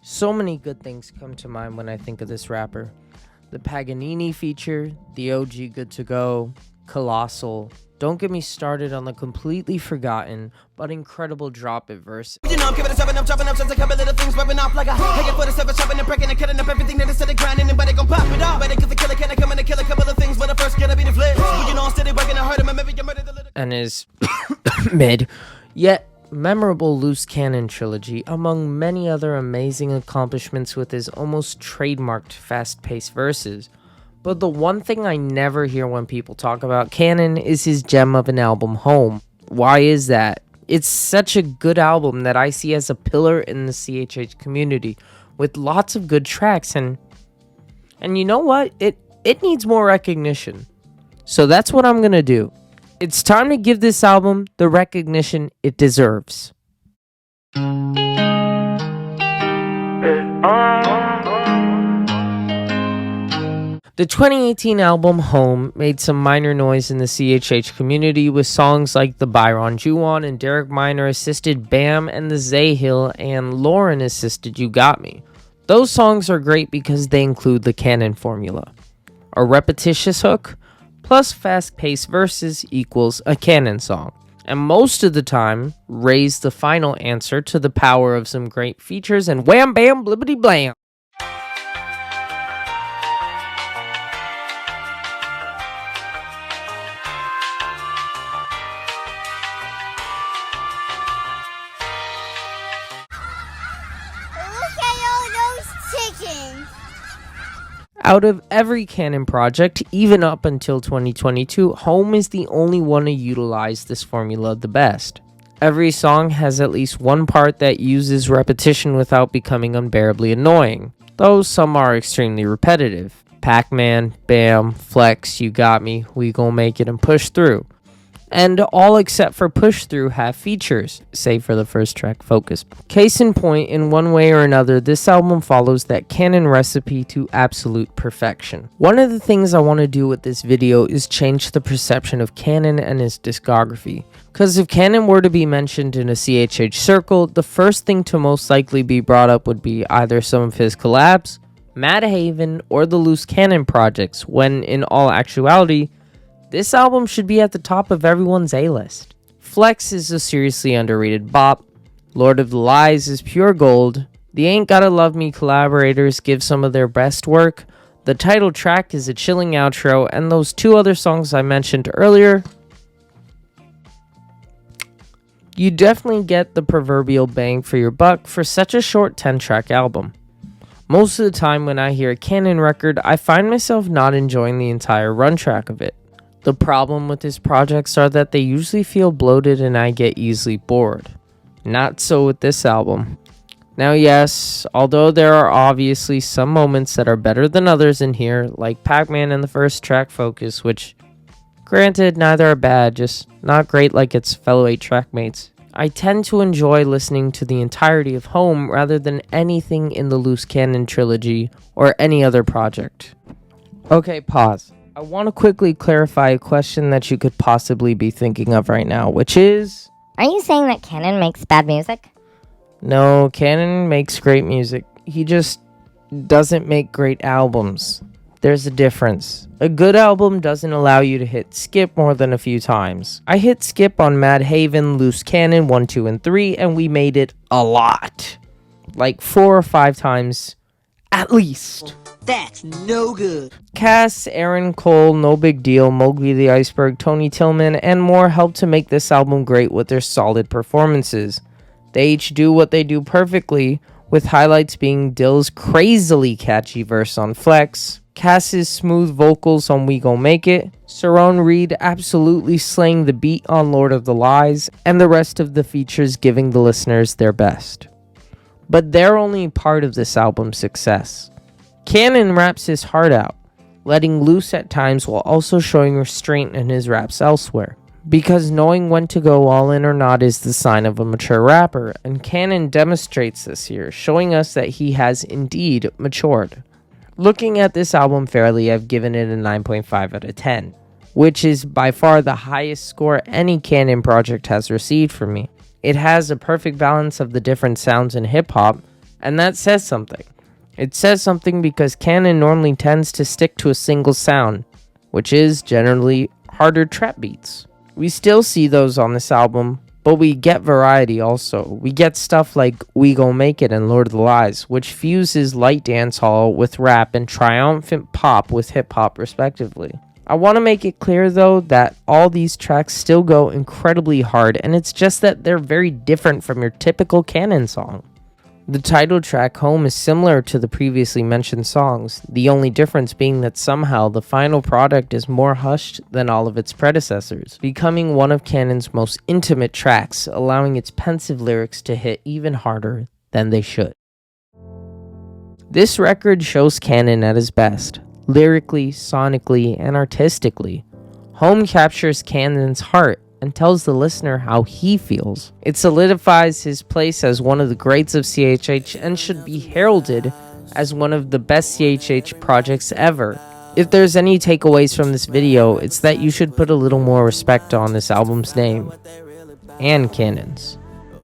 So many good things come to mind when I think of this rapper. The Paganini feature, the OG Good To Go, Colossal. Don't get me started on the completely forgotten but incredible drop it verse. You know I'm giving it 7, I'm chopping up just a couple little things rubbing off like a hanging for the 7, chopping and breaking and cutting up everything that is steady grinding and but they gon' pop it off. Better cause the killer can come in and kill a couple of things, but the first gonna be the flip. You know I'm steady working and hurt him and maybe you murdered the little And his mid yet memorable Loose Cannon trilogy, among many other amazing accomplishments with his almost trademarked fast-paced verses. But the one thing I never hear when people talk about Canon is his gem of an album, Home. Why is that? It's such a good album that I see as a pillar in the CHH community, with lots of good tracks, and you know what? It needs more recognition. So that's what I'm gonna do. It's time to give this album the recognition it deserves. The 2018 album Home made some minor noise in the CHH community with songs like the Byron Juwan and Derek Minor assisted Bam and the Zahill and Lauren assisted You Got Me. Those songs are great because they include the Canon formula. A repetitious hook plus fast-paced verses equals a Canon song. And most of the time, raise the final answer to the power of some great features and wham bam blibbity blam. Look at all those chickens. Out of every Canon project, even up until 2022, Home is the only one to utilize this formula the best. Every song has at least one part that uses repetition without becoming unbearably annoying, though some are extremely repetitive. Pac-Man, Bam, Flex, You Got Me, We Gon' Make It, and Push Through. And all except for Push Through have features, save for the first track, Focus. Case in point, in one way or another, this album follows that Canon recipe to absolute perfection. One of the things I want to do with this video is change the perception of Canon and his discography. Because if Canon were to be mentioned in a CHH circle, the first thing to most likely be brought up would be either some of his collabs, Mad Haven, or the Loose Cannon projects, when in all actuality, this album should be at the top of everyone's A-list. Flex is a seriously underrated bop. Lord of the Lies is pure gold. The Ain't Gotta Love Me collaborators give some of their best work. The title track is a chilling outro, and those two other songs I mentioned earlier, you definitely get the proverbial bang for your buck for such a short 10-track album. Most of the time when I hear a Canon record, I find myself not enjoying the entire run track of it. The problem with his projects are that they usually feel bloated and I get easily bored. Not so with this album. Now yes, although there are obviously some moments that are better than others in here, like Pac-Man in the first track Focus, which, granted, neither are bad, just not great like its fellow 8-track mates. I tend to enjoy listening to the entirety of Home rather than anything in the Loose Cannon trilogy or any other project. Okay, pause. I want to quickly clarify a question that you could possibly be thinking of right now, which is... Are you saying that Canon makes bad music? No, Canon makes great music. He just doesn't make great albums. There's a difference. A good album doesn't allow you to hit skip more than a few times. I hit skip on Mad Haven, Loose Cannon 1, 2, and 3, and we made it a lot. Like 4 or 5 times, at least. That's no good. Cass, Aaron Cole, No Big Deal, Mowgli the Iceberg, Tony Tillman, and more helped to make this album great with their solid performances. They each do what they do perfectly, with highlights being Dill's crazily catchy verse on Flex, Cass's smooth vocals on We Gon' Make It, Saron Reed absolutely slaying the beat on Lord of the Lies, and the rest of the features giving the listeners their best. But they're only part of this album's success. Canon raps his heart out, letting loose at times while also showing restraint in his raps elsewhere. Because knowing when to go all in or not is the sign of a mature rapper, and Canon demonstrates this here, showing us that he has indeed matured. Looking at this album fairly, I've given it a 9.5 out of 10, which is by far the highest score any Canon project has received from me. It has a perfect balance of the different sounds in hip-hop, And that says something. It says something because Canon normally tends to stick to a single sound, which is generally harder trap beats. We still see those on this album, but we get variety also. We get stuff like We Gon' Make It and Lord of the Lies, which fuses light dancehall with rap and triumphant pop with hip hop respectively. I want to make it clear though that all these tracks still go incredibly hard, and it's just that they're very different from your typical Canon song. The title track Home is similar to the previously mentioned songs, the only difference being that somehow the final product is more hushed than all of its predecessors, becoming one of Canon's most intimate tracks, allowing its pensive lyrics to hit even harder than they should. This record shows Canon at his best, lyrically, sonically, and artistically. Home captures Canon's heart and tells the listener how he feels. It solidifies his place as one of the greats of CHH and should be heralded as one of the best CHH projects ever. If there's any takeaways from this video, it's that you should put a little more respect on this album's name and Canon's.